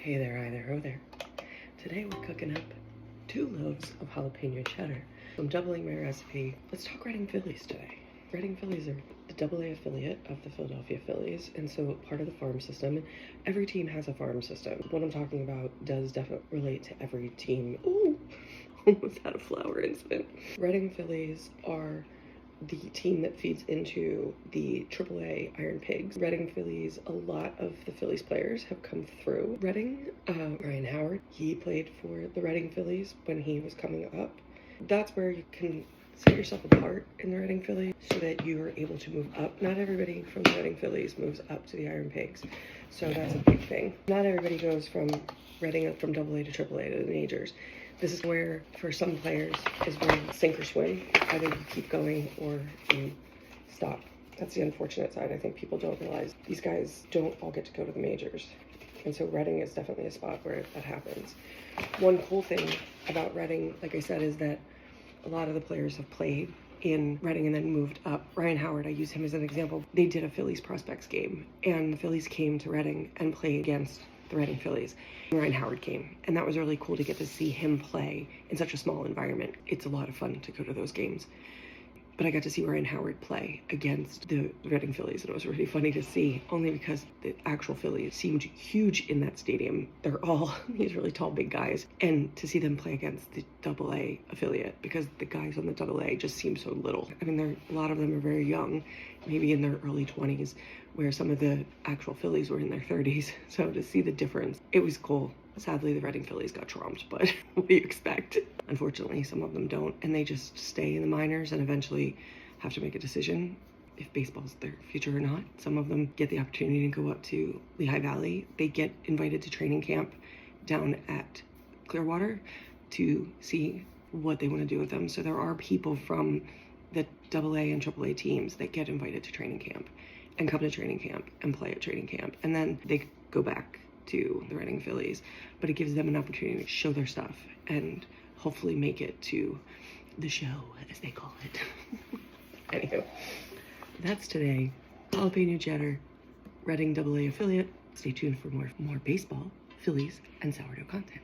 Hey there, hi there, ho there. Today we're cooking up 2 loaves of jalapeno cheddar. I'm doubling my recipe. Let's talk Reading Phillies today. Reading Phillies are the AA affiliate of the Philadelphia Phillies, and so part of the farm system. Every team has a farm system. What I'm talking about does definitely relate to every team. Ooh, almost had a flower incident. Reading Phillies are the team that feeds into the AAA Iron Pigs. Reading Phillies, a lot of the Phillies players have come through Reading. Ryan Howard, he played for the Reading Phillies when he was coming up. That's where you can set yourself apart in the Reading Phillies so that you are able to move up. Not everybody from the Reading Phillies moves up to the Iron Pigs, so that's a big thing. Not everybody goes from Reading from AA to AAA to the majors. This is where, for some players, is where you sink or swim. Either you keep going or you stop. That's the unfortunate side. I think people don't realize these guys don't all get to go to the majors. And so Reading is definitely a spot where that happens. One cool thing about Reading, like I said, is that a lot of the players have played in Reading and then moved up. Ryan Howard, I use him as an example. They did a Phillies prospects game, and the Phillies came to Reading and played against the Reading Phillies. Ryan Howard came, and that was really cool to get to see him play in such a small environment. It's a lot of fun to go to those games. But I got to see Ryan Howard play against the Reading Phillies, and it was really funny to see, only because the actual Phillies seemed huge in that stadium. They're all these really tall, big guys, and to see them play against the AA affiliate, because the guys on the AA just seem so little. I mean, a lot of them are very young, maybe in their early 20s, where some of the actual Phillies were in their 30s. So to see the difference, it was cool. Sadly, the Reading Phillies got trumped, but what do you expect? Unfortunately, some of them don't, and they just stay in the minors and eventually have to make a decision if baseball's their future or not. Some of them get the opportunity to go up to Lehigh Valley. They get invited to training camp down at Clearwater to see what they want to do with them. So there are people from the AA and AAA teams that get invited to training camp and come to training camp and play at training camp, and then they go back to the Reading Phillies, but it gives them an opportunity to show their stuff and hopefully make it to the show, as they call it. Anywho, that's today. Jalapeno cheddar, Reading AA affiliate. Stay tuned for more baseball, Phillies, and sourdough content.